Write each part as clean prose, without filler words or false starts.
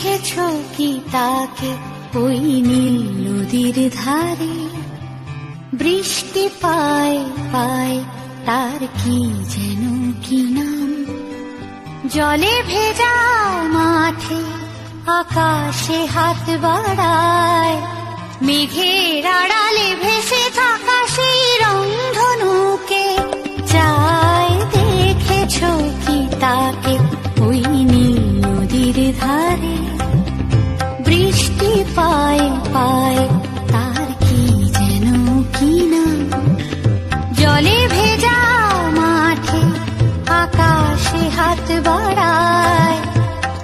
দেখেছো কি তাকে ওই নীল নদীর ধারে? বৃষ্টি পায় পায় তার কি যেন কি নাম? জলে ভেজা মাঠে আকাশে হাত বাড়ায়, মেঘের আড়ালে ভেসে থাকা সেই রংধনুকে চায়। দেখেছো কি তাকে ওই নীল নদীর ধারে? বৃষ্টি পায় পায় তার কি যেন কি নাম? জলে ভেজা মাঠে আকাশে হাত বাড়ায়,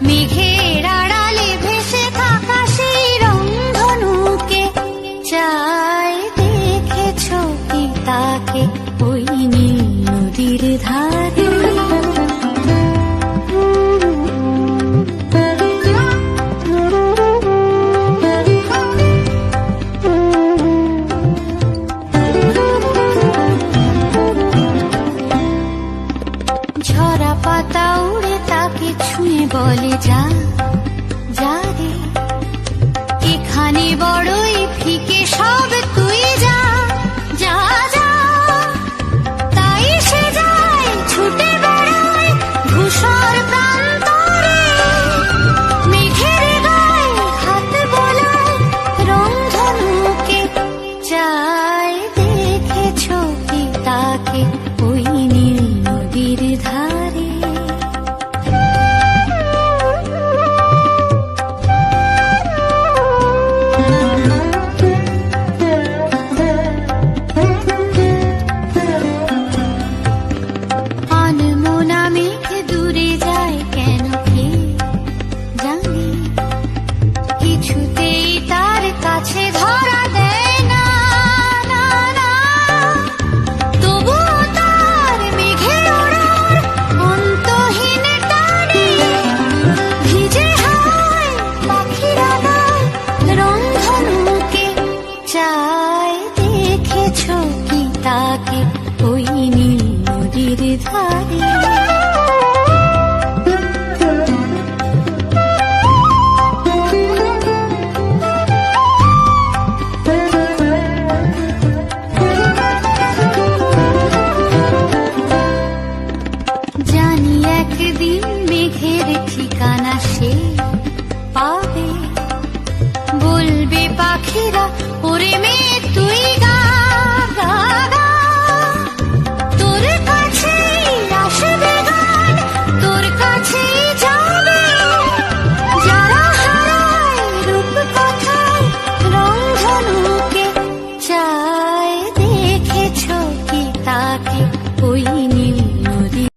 মেঘের আড়ালে ভেসে থাকা সেই রংধনুকে চায়। দেখেছো কি তাকে ওই নীল নদীর ধারে? ঝরা পাতা উড়ে তাকে ছুঁয়ে বলে যা যা রে, এখানে বড়ই ফিকে সব, তুই যা যা যা। তাই সে যায় ছুটে বেড়ায় ধূসর প্রান্তরে, মেঘের গায়ে হাত বোলায় রংধনুকে চায়। দেখেছো কি তাকে ওই নীল নদীর ধারে? আনমনা মেঘ দূরে যায় কেন কে জানে, কিছুতেই তার কাছে ধরা দেয় না না না। তবুও তার মেঘে ওড়ার অন্তহীন টানে, ভিজে হাওয়ায় পাখিরা গায় রংধনুকে চায়। দেখেছো কি তাকে ওই নীল নদীর ধারে?